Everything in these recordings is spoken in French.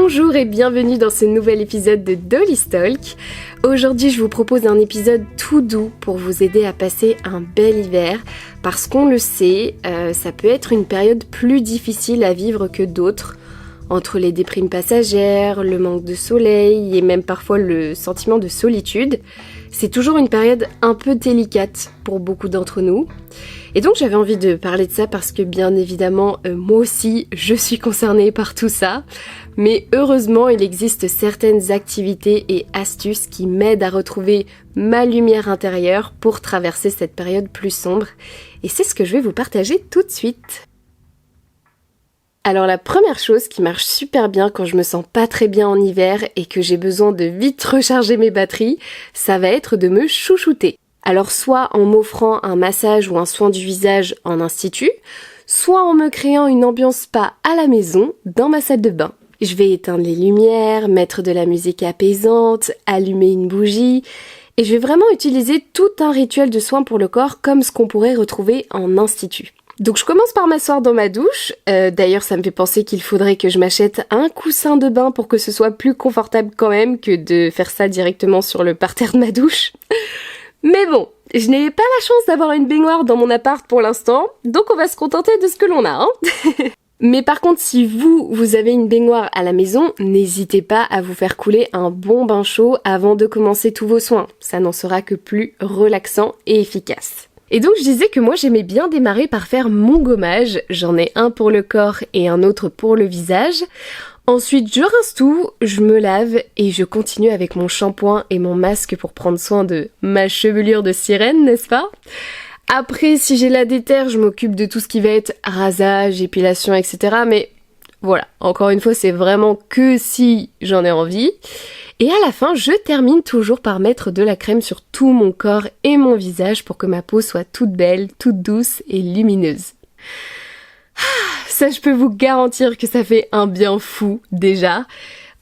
Bonjour et bienvenue dans ce nouvel épisode de Dolly's Talk. Aujourd'hui, je vous propose un épisode tout doux pour vous aider à passer un bel hiver parce qu'on le sait, ça peut être une période plus difficile à vivre que d'autres. Entre les déprimes passagères, le manque de soleil et même parfois le sentiment de solitude, c'est toujours une période un peu délicate pour beaucoup d'entre nous. Et donc j'avais envie de parler de ça parce que bien évidemment, moi aussi, je suis concernée par tout ça. Mais heureusement, il existe certaines activités et astuces qui m'aident à retrouver ma lumière intérieure pour traverser cette période plus sombre. Et c'est ce que je vais vous partager tout de suite. Alors la première chose qui marche super bien quand je me sens pas très bien en hiver et que j'ai besoin de vite recharger mes batteries, ça va être de me chouchouter. Alors soit en m'offrant un massage ou un soin du visage en institut, soit en me créant une ambiance spa à la maison dans ma salle de bain. Je vais éteindre les lumières, mettre de la musique apaisante, allumer une bougie et je vais vraiment utiliser tout un rituel de soin pour le corps comme ce qu'on pourrait retrouver en institut. Donc je commence par m'asseoir dans ma douche, d'ailleurs ça me fait penser qu'il faudrait que je m'achète un coussin de bain pour que ce soit plus confortable quand même que de faire ça directement sur le parterre de ma douche. Mais bon, je n'ai pas la chance d'avoir une baignoire dans mon appart pour l'instant, donc on va se contenter de ce que l'on a, hein. Mais par contre, si vous avez une baignoire à la maison, n'hésitez pas à vous faire couler un bon bain chaud avant de commencer tous vos soins. Ça n'en sera que plus relaxant et efficace. Et donc je disais que moi j'aimais bien démarrer par faire mon gommage, j'en ai un pour le corps et un autre pour le visage. Ensuite je rince tout, je me lave et je continue avec mon shampoing et mon masque pour prendre soin de ma chevelure de sirène, n'est-ce pas ? Après si j'ai la déterre, je m'occupe de tout ce qui va être rasage, épilation, etc. Mais voilà, encore une fois c'est vraiment que si j'en ai envie. Et à la fin, je termine toujours par mettre de la crème sur tout mon corps et mon visage pour que ma peau soit toute belle, toute douce et lumineuse. Ça, je peux vous garantir que ça fait un bien fou, déjà.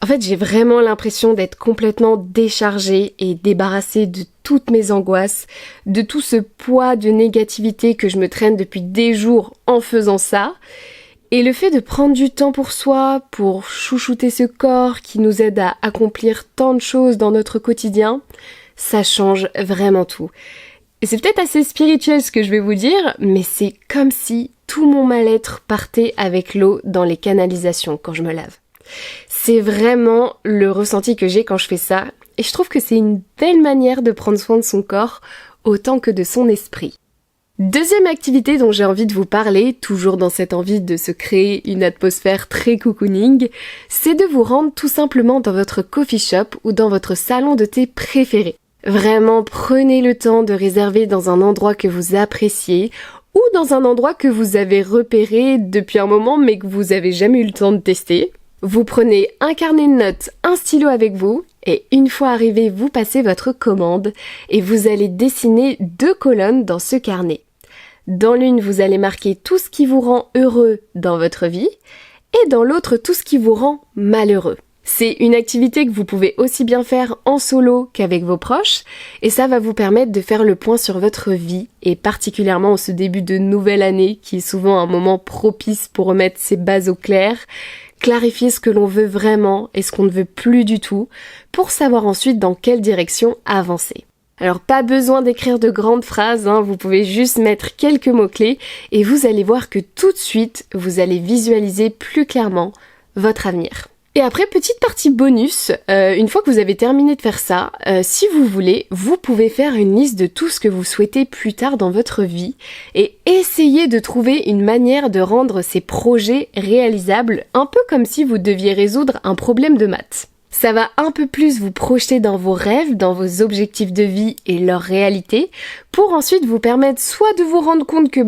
En fait, j'ai vraiment l'impression d'être complètement déchargée et débarrassée de toutes mes angoisses, de tout ce poids de négativité que je me traîne depuis des jours en faisant ça. Et le fait de prendre du temps pour soi, pour chouchouter ce corps qui nous aide à accomplir tant de choses dans notre quotidien, ça change vraiment tout. Et c'est peut-être assez spirituel ce que je vais vous dire, mais c'est comme si tout mon mal-être partait avec l'eau dans les canalisations quand je me lave. C'est vraiment le ressenti que j'ai quand je fais ça, et je trouve que c'est une belle manière de prendre soin de son corps autant que de son esprit. Deuxième activité dont j'ai envie de vous parler, toujours dans cette envie de se créer une atmosphère très cocooning, c'est de vous rendre tout simplement dans votre coffee shop ou dans votre salon de thé préféré. Vraiment, prenez le temps de réserver dans un endroit que vous appréciez ou dans un endroit que vous avez repéré depuis un moment mais que vous avez jamais eu le temps de tester. Vous prenez un carnet de notes, un stylo avec vous et une fois arrivé, vous passez votre commande et vous allez dessiner 2 colonnes dans ce carnet. Dans l'une, vous allez marquer tout ce qui vous rend heureux dans votre vie et dans l'autre, tout ce qui vous rend malheureux. C'est une activité que vous pouvez aussi bien faire en solo qu'avec vos proches et ça va vous permettre de faire le point sur votre vie et particulièrement en ce début de nouvelle année qui est souvent un moment propice pour remettre ses bases au clair, clarifier ce que l'on veut vraiment et ce qu'on ne veut plus du tout pour savoir ensuite dans quelle direction avancer. Alors pas besoin d'écrire de grandes phrases, vous pouvez juste mettre quelques mots-clés et vous allez voir que tout de suite, vous allez visualiser plus clairement votre avenir. Et après, petite partie bonus, une fois que vous avez terminé de faire ça, si vous voulez, vous pouvez faire une liste de tout ce que vous souhaitez plus tard dans votre vie et essayer de trouver une manière de rendre ces projets réalisables, un peu comme si vous deviez résoudre un problème de maths. Ça va un peu plus vous projeter dans vos rêves, dans vos objectifs de vie et leur réalité, pour ensuite vous permettre soit de vous rendre compte que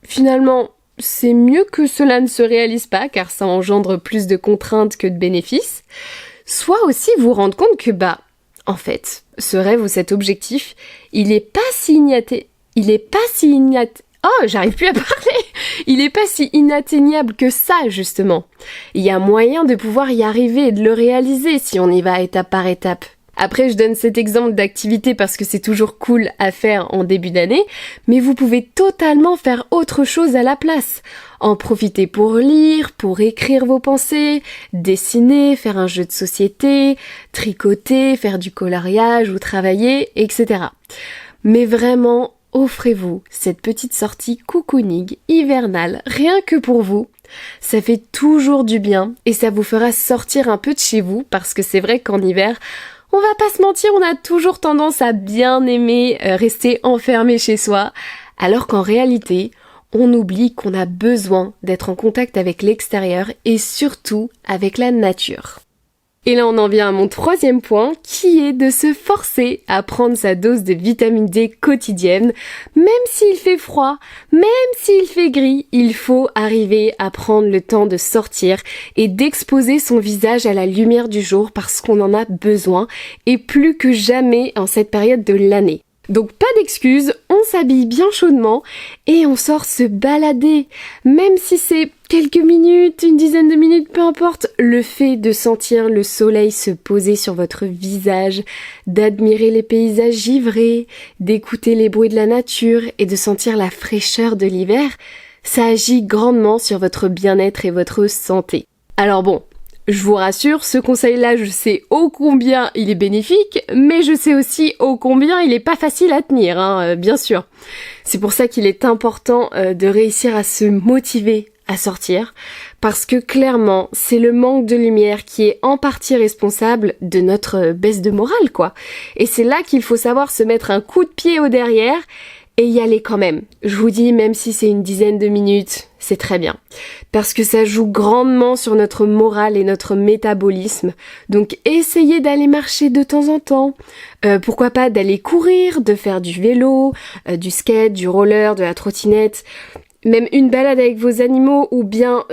finalement, c'est mieux que cela ne se réalise pas, car ça engendre plus de contraintes que de bénéfices, soit aussi vous rendre compte que en fait, ce rêve ou cet objectif, il est pas si inatteignable que ça, justement. Il y a moyen de pouvoir y arriver et de le réaliser si on y va étape par étape. Après, je donne cet exemple d'activité parce que c'est toujours cool à faire en début d'année, mais vous pouvez totalement faire autre chose à la place. En profiter pour lire, pour écrire vos pensées, dessiner, faire un jeu de société, tricoter, faire du coloriage ou travailler, etc. Mais vraiment, offrez-vous cette petite sortie cocooning hivernale, rien que pour vous. Ça fait toujours du bien et ça vous fera sortir un peu de chez vous parce que c'est vrai qu'en hiver, on va pas se mentir, on a toujours tendance à bien aimer rester enfermé chez soi, alors qu'en réalité, on oublie qu'on a besoin d'être en contact avec l'extérieur et surtout avec la nature. Et là, on en vient à mon troisième point, qui est de se forcer à prendre sa dose de vitamine D quotidienne. Même s'il fait froid, même s'il fait gris, il faut arriver à prendre le temps de sortir et d'exposer son visage à la lumière du jour parce qu'on en a besoin et plus que jamais en cette période de l'année. Donc pas d'excuses, on s'habille bien chaudement et on sort se balader. Même si c'est quelques minutes, une dizaine de minutes, peu importe, le fait de sentir le soleil se poser sur votre visage, d'admirer les paysages givrés, d'écouter les bruits de la nature et de sentir la fraîcheur de l'hiver, ça agit grandement sur votre bien-être et votre santé. Alors bon, je vous rassure, ce conseil-là, je sais ô combien il est bénéfique, mais je sais aussi ô combien il est pas facile à tenir, bien sûr. C'est pour ça qu'il est important de réussir à se motiver à sortir, parce que clairement, c'est le manque de lumière qui est en partie responsable de notre baisse de morale, quoi. Et c'est là qu'il faut savoir se mettre un coup de pied au derrière et y aller quand même. Je vous dis, même si c'est une dizaine de minutes, c'est très bien. Parce que ça joue grandement sur notre morale et notre métabolisme. Donc essayez d'aller marcher de temps en temps. Pourquoi pas d'aller courir, de faire du vélo, du skate, du roller, de la trottinette. Même une balade avec vos animaux ou bien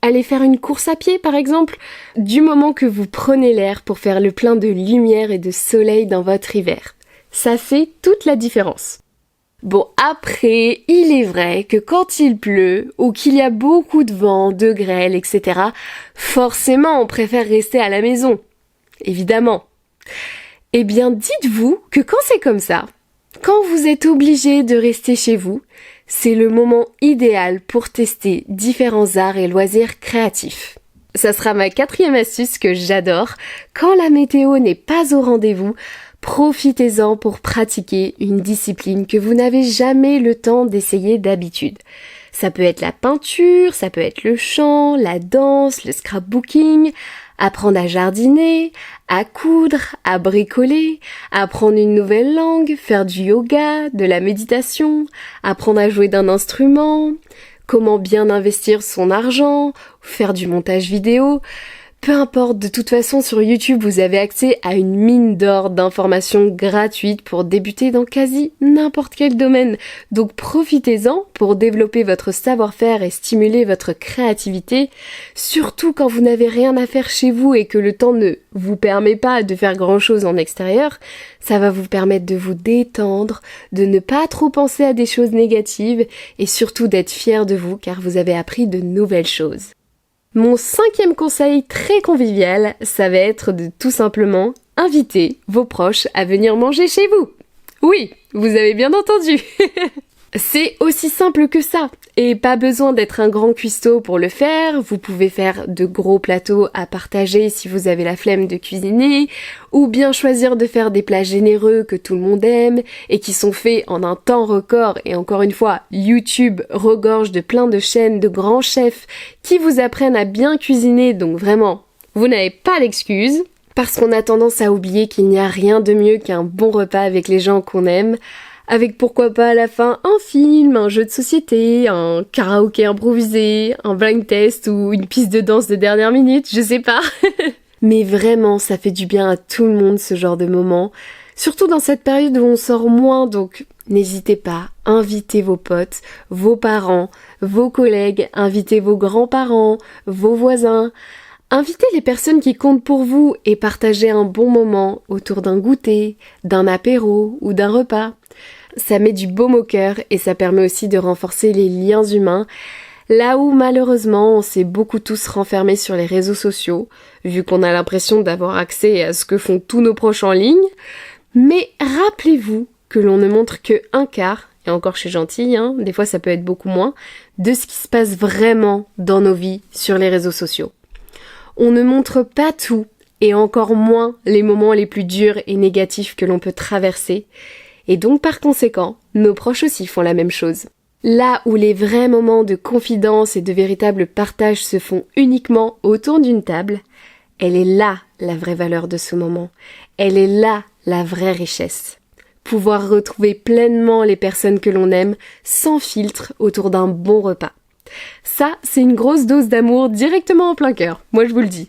aller faire une course à pied par exemple. Du moment que vous prenez l'air pour faire le plein de lumière et de soleil dans votre hiver. Ça fait toute la différence. Bon, après, il est vrai que quand il pleut ou qu'il y a beaucoup de vent, de grêle, etc., forcément, on préfère rester à la maison. Évidemment. Eh bien, dites-vous que quand c'est comme ça, quand vous êtes obligé de rester chez vous, c'est le moment idéal pour tester différents arts et loisirs créatifs. Ça sera ma 4e astuce que j'adore. Quand la météo n'est pas au rendez-vous, profitez-en pour pratiquer une discipline que vous n'avez jamais le temps d'essayer d'habitude. Ça peut être la peinture, ça peut être le chant, la danse, le scrapbooking, apprendre à jardiner, à coudre, à bricoler, apprendre une nouvelle langue, faire du yoga, de la méditation, apprendre à jouer d'un instrument, comment bien investir son argent, faire du montage vidéo. Peu importe, de toute façon sur YouTube vous avez accès à une mine d'or d'informations gratuites pour débuter dans quasi n'importe quel domaine. Donc profitez-en pour développer votre savoir-faire et stimuler votre créativité, surtout quand vous n'avez rien à faire chez vous et que le temps ne vous permet pas de faire grand-chose en extérieur. Ça va vous permettre de vous détendre, de ne pas trop penser à des choses négatives et surtout d'être fier de vous car vous avez appris de nouvelles choses. Mon 5e conseil très convivial, ça va être de tout simplement inviter vos proches à venir manger chez vous. Oui, vous avez bien entendu. C'est aussi simple que ça. Et pas besoin d'être un grand cuistot pour le faire. Vous pouvez faire de gros plateaux à partager si vous avez la flemme de cuisiner, ou bien choisir de faire des plats généreux que tout le monde aime et qui sont faits en un temps record. Et encore une fois, YouTube regorge de plein de chaînes de grands chefs qui vous apprennent à bien cuisiner. Donc vraiment, vous n'avez pas d'excuses. Parce qu'on a tendance à oublier qu'il n'y a rien de mieux qu'un bon repas avec les gens qu'on aime. Avec pourquoi pas à la fin un film, un jeu de société, un karaoké improvisé, un blind test ou une piste de danse de dernière minute, je sais pas. Mais vraiment, ça fait du bien à tout le monde ce genre de moment. Surtout dans cette période où on sort moins, donc n'hésitez pas, invitez vos potes, vos parents, vos collègues, invitez vos grands-parents, vos voisins. Invitez les personnes qui comptent pour vous et partagez un bon moment autour d'un goûter, d'un apéro ou d'un repas. Ça met du baume au cœur et ça permet aussi de renforcer les liens humains. Là où malheureusement on s'est beaucoup tous renfermés sur les réseaux sociaux, vu qu'on a l'impression d'avoir accès à ce que font tous nos proches en ligne, mais rappelez-vous que l'on ne montre que un quart, et encore je suis gentille, des fois ça peut être beaucoup moins, de ce qui se passe vraiment dans nos vies sur les réseaux sociaux. On ne montre pas tout, et encore moins les moments les plus durs et négatifs que l'on peut traverser, et donc par conséquent, nos proches aussi font la même chose. Là où les vrais moments de confidence et de véritable partage se font uniquement autour d'une table, elle est là la vraie valeur de ce moment. Elle est là la vraie richesse. Pouvoir retrouver pleinement les personnes que l'on aime sans filtre autour d'un bon repas. Ça, c'est une grosse dose d'amour directement en plein cœur, moi je vous le dis.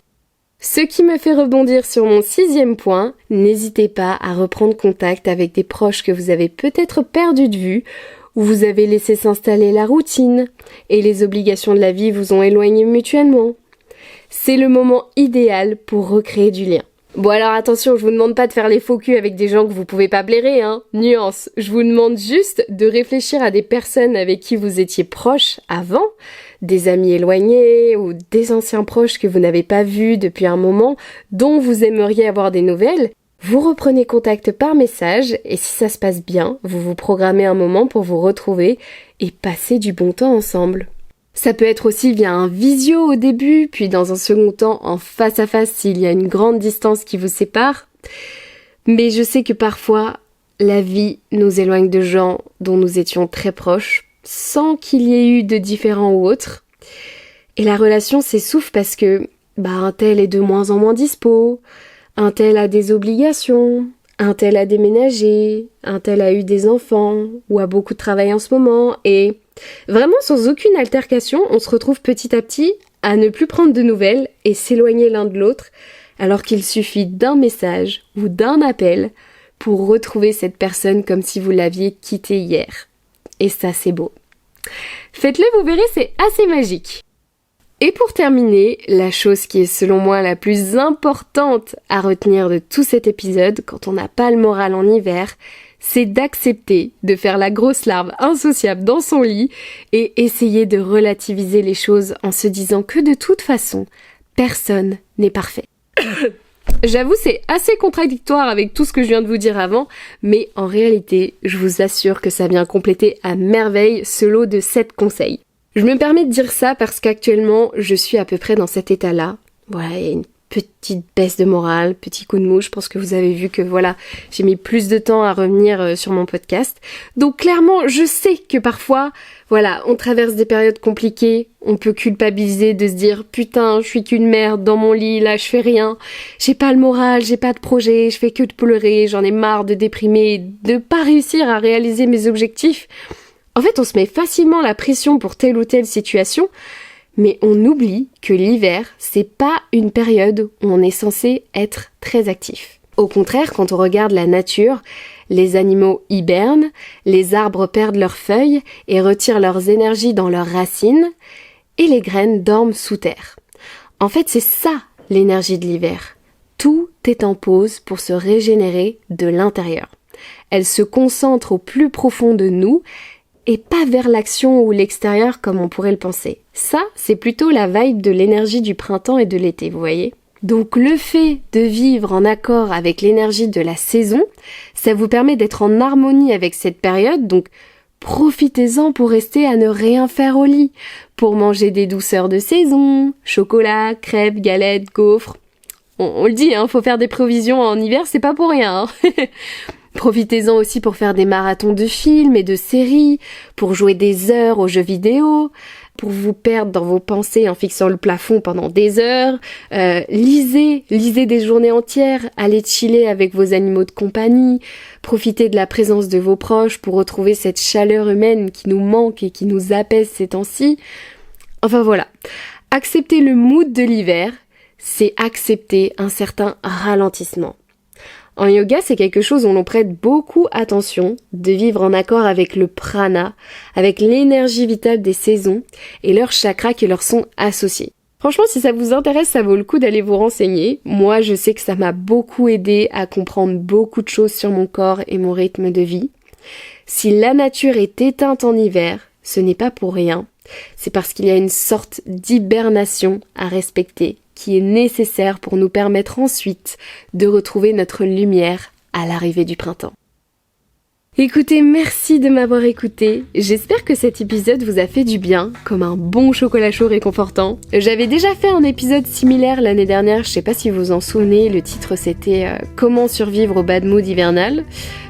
Ce qui me fait rebondir sur mon 6e point, n'hésitez pas à reprendre contact avec des proches que vous avez peut-être perdus de vue, où vous avez laissé s'installer la routine, et les obligations de la vie vous ont éloigné mutuellement. C'est le moment idéal pour recréer du lien. Bon alors attention, je vous demande pas de faire les faux culs avec des gens que vous pouvez pas blairer, nuance. Je vous demande juste de réfléchir à des personnes avec qui vous étiez proches avant, des amis éloignés ou des anciens proches que vous n'avez pas vus depuis un moment, dont vous aimeriez avoir des nouvelles. Vous reprenez contact par message et si ça se passe bien, vous vous programmez un moment pour vous retrouver et passer du bon temps ensemble. Ça peut être aussi via un visio au début, puis dans un second temps en face à face s'il y a une grande distance qui vous sépare. Mais je sais que parfois, la vie nous éloigne de gens dont nous étions très proches, sans qu'il y ait eu de différends ou autre. Et la relation s'essouffle parce que, un tel est de moins en moins dispo, un tel a des obligations, un tel a déménagé, un tel a eu des enfants, ou a beaucoup de travail en ce moment, et vraiment sans aucune altercation, on se retrouve petit à petit à ne plus prendre de nouvelles et s'éloigner l'un de l'autre, alors qu'il suffit d'un message ou d'un appel pour retrouver cette personne comme si vous l'aviez quittée hier. Et ça, c'est beau. Faites-le, vous verrez, c'est assez magique. Et pour terminer, la chose qui est selon moi la plus importante à retenir de tout cet épisode, quand on n'a pas le moral en hiver, c'est d'accepter de faire la grosse larve insociable dans son lit et essayer de relativiser les choses en se disant que de toute façon, personne n'est parfait. J'avoue, c'est assez contradictoire avec tout ce que je viens de vous dire avant, mais en réalité, je vous assure que ça vient compléter à merveille ce lot de 7 conseils. Je me permets de dire ça parce qu'actuellement, je suis à peu près dans cet état-là. Voilà, il y a une petite baisse de morale, petit coup de mou. Je pense que vous avez vu que j'ai mis plus de temps à revenir sur mon podcast. Donc clairement, je sais que parfois, on traverse des périodes compliquées. On peut culpabiliser de se dire putain, je suis qu'une merde dans mon lit, là je fais rien. J'ai pas le moral, j'ai pas de projet, je fais que de pleurer, j'en ai marre de déprimer, de pas réussir à réaliser mes objectifs. En fait, on se met facilement la pression pour telle ou telle situation, mais on oublie que l'hiver, c'est pas une période où on est censé être très actif. Au contraire, quand on regarde la nature, les animaux hibernent, les arbres perdent leurs feuilles et retirent leurs énergies dans leurs racines, et les graines dorment sous terre. En fait, c'est ça l'énergie de l'hiver. Tout est en pause pour se régénérer de l'intérieur. Elle se concentre au plus profond de nous, et pas vers l'action ou l'extérieur comme on pourrait le penser. Ça, c'est plutôt la vibe de l'énergie du printemps et de l'été, vous voyez ? Donc le fait de vivre en accord avec l'énergie de la saison, ça vous permet d'être en harmonie avec cette période, donc profitez-en pour rester à ne rien faire au lit, pour manger des douceurs de saison, chocolat, crêpes, galettes, gaufres. On le dit, faut faire des provisions en hiver, c'est pas pour rien. Profitez-en aussi pour faire des marathons de films et de séries, pour jouer des heures aux jeux vidéo, pour vous perdre dans vos pensées en fixant le plafond pendant des heures. Lisez des journées entières, allez chiller avec vos animaux de compagnie, profitez de la présence de vos proches pour retrouver cette chaleur humaine qui nous manque et qui nous apaise ces temps-ci. Enfin voilà, accepter le mood de l'hiver, c'est accepter un certain ralentissement. En yoga, c'est quelque chose où l'on prête beaucoup attention, de vivre en accord avec le prana, avec l'énergie vitale des saisons et leurs chakras qui leur sont associés. Franchement, si ça vous intéresse, ça vaut le coup d'aller vous renseigner. Moi, je sais que ça m'a beaucoup aidé à comprendre beaucoup de choses sur mon corps et mon rythme de vie. Si la nature est éteinte en hiver, ce n'est pas pour rien. C'est parce qu'il y a une sorte d'hibernation à respecter qui est nécessaire pour nous permettre ensuite de retrouver notre lumière à l'arrivée du printemps. Écoutez, merci de m'avoir écouté. J'espère que cet épisode vous a fait du bien, comme un bon chocolat chaud réconfortant. J'avais déjà fait un épisode similaire l'année dernière, je sais pas si vous vous en souvenez, le titre c'était Comment survivre au bad mood hivernal.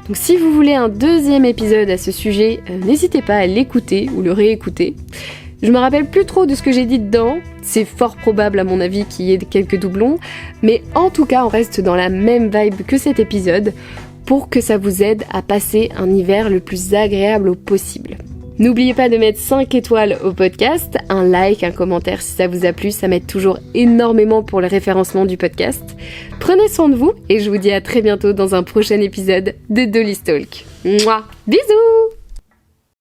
Donc si vous voulez un deuxième épisode à ce sujet, n'hésitez pas à l'écouter ou le réécouter. Je me rappelle plus trop de ce que j'ai dit dedans, c'est fort probable à mon avis qu'il y ait quelques doublons, mais en tout cas on reste dans la même vibe que cet épisode, pour que ça vous aide à passer un hiver le plus agréable possible. N'oubliez pas de mettre 5 étoiles au podcast, un like, un commentaire si ça vous a plu, ça m'aide toujours énormément pour le référencement du podcast. Prenez soin de vous et je vous dis à très bientôt dans un prochain épisode de Dolly Talk. Mouah, bisous!